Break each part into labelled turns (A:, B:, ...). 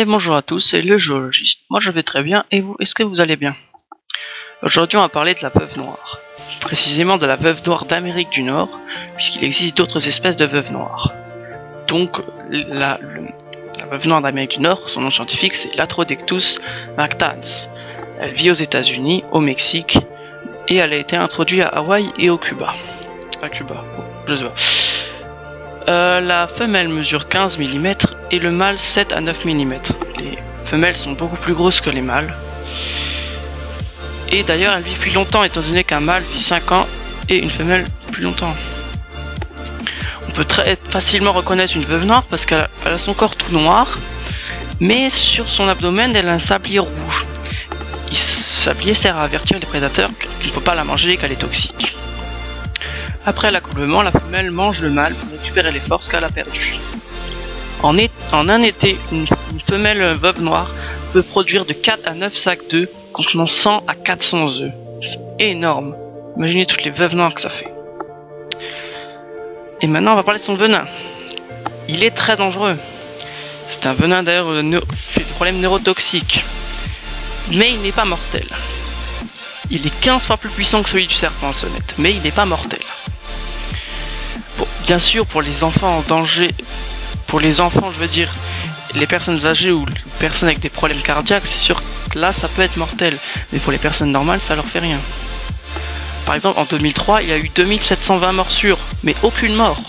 A: Et bonjour à tous, c'est le géologiste. Moi je vais très bien, et vous, est-ce que vous allez bien? Aujourd'hui on va parler de la veuve noire. Précisément de la veuve noire d'Amérique du Nord, puisqu'il existe d'autres espèces de veuves noires. Donc la veuve noire d'Amérique du Nord, son nom scientifique c'est Latrodectus mactans. Elle vit aux États-Unis, au Mexique, et elle a été introduite à Hawaï et au Cuba. Je sais pas. La femelle mesure 15 mm et le mâle 7 à 9 mm. Les femelles sont beaucoup plus grosses que les mâles. Et d'ailleurs elles vivent plus longtemps étant donné qu'un mâle vit 5 ans et une femelle plus longtemps. On peut très facilement reconnaître une veuve noire parce qu'elle a son corps tout noir, mais sur son abdomen elle a un sablier rouge. Ce sablier sert à avertir les prédateurs qu'il ne faut pas la manger et qu'elle est toxique. Après l'accouplement, la femelle mange le mâle pour récupérer les forces qu'elle a perdues. En un été, une femelle veuve noire peut produire de 4 à 9 sacs d'œufs contenant 100 à 400 œufs. C'est énorme. Imaginez toutes les veuves noires que ça fait. Et maintenant, on va parler de son venin. Il est très dangereux. C'est un venin d'ailleurs fait de problèmes neurotoxiques. Mais il n'est pas mortel. Il est 15 fois plus puissant que celui du serpent à sonnette, mais il n'est pas mortel. Bon, bien sûr, pour les enfants en danger, pour les enfants, je veux dire, les personnes âgées ou les personnes avec des problèmes cardiaques, c'est sûr que là, ça peut être mortel. Mais pour les personnes normales, ça leur fait rien. Par exemple, en 2003, il y a eu 2720 morsures, mais aucune mort.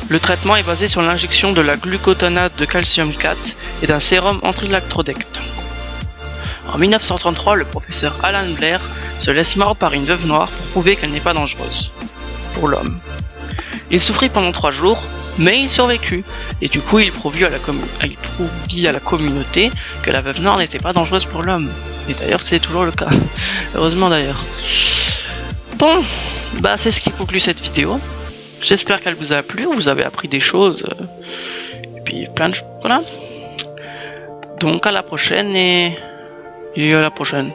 A: Le traitement est basé sur l'injection de la glucotonate de calcium 4 et d'un sérum anti-lactrodecte. En 1933, le professeur Alan Blair se laisse mordre par une veuve noire pour prouver qu'elle n'est pas dangereuse pour l'homme. Il souffrit pendant 3 jours, mais il survécut, et du coup il prouva à la communauté que la veuve noire n'était pas dangereuse pour l'homme. Et d'ailleurs c'est toujours le cas, heureusement d'ailleurs. Bon, bah c'est ce qui conclut cette vidéo. J'espère qu'elle vous a plu, vous avez appris des choses, et puis plein de choses, voilà. Donc à la prochaine et à la prochaine.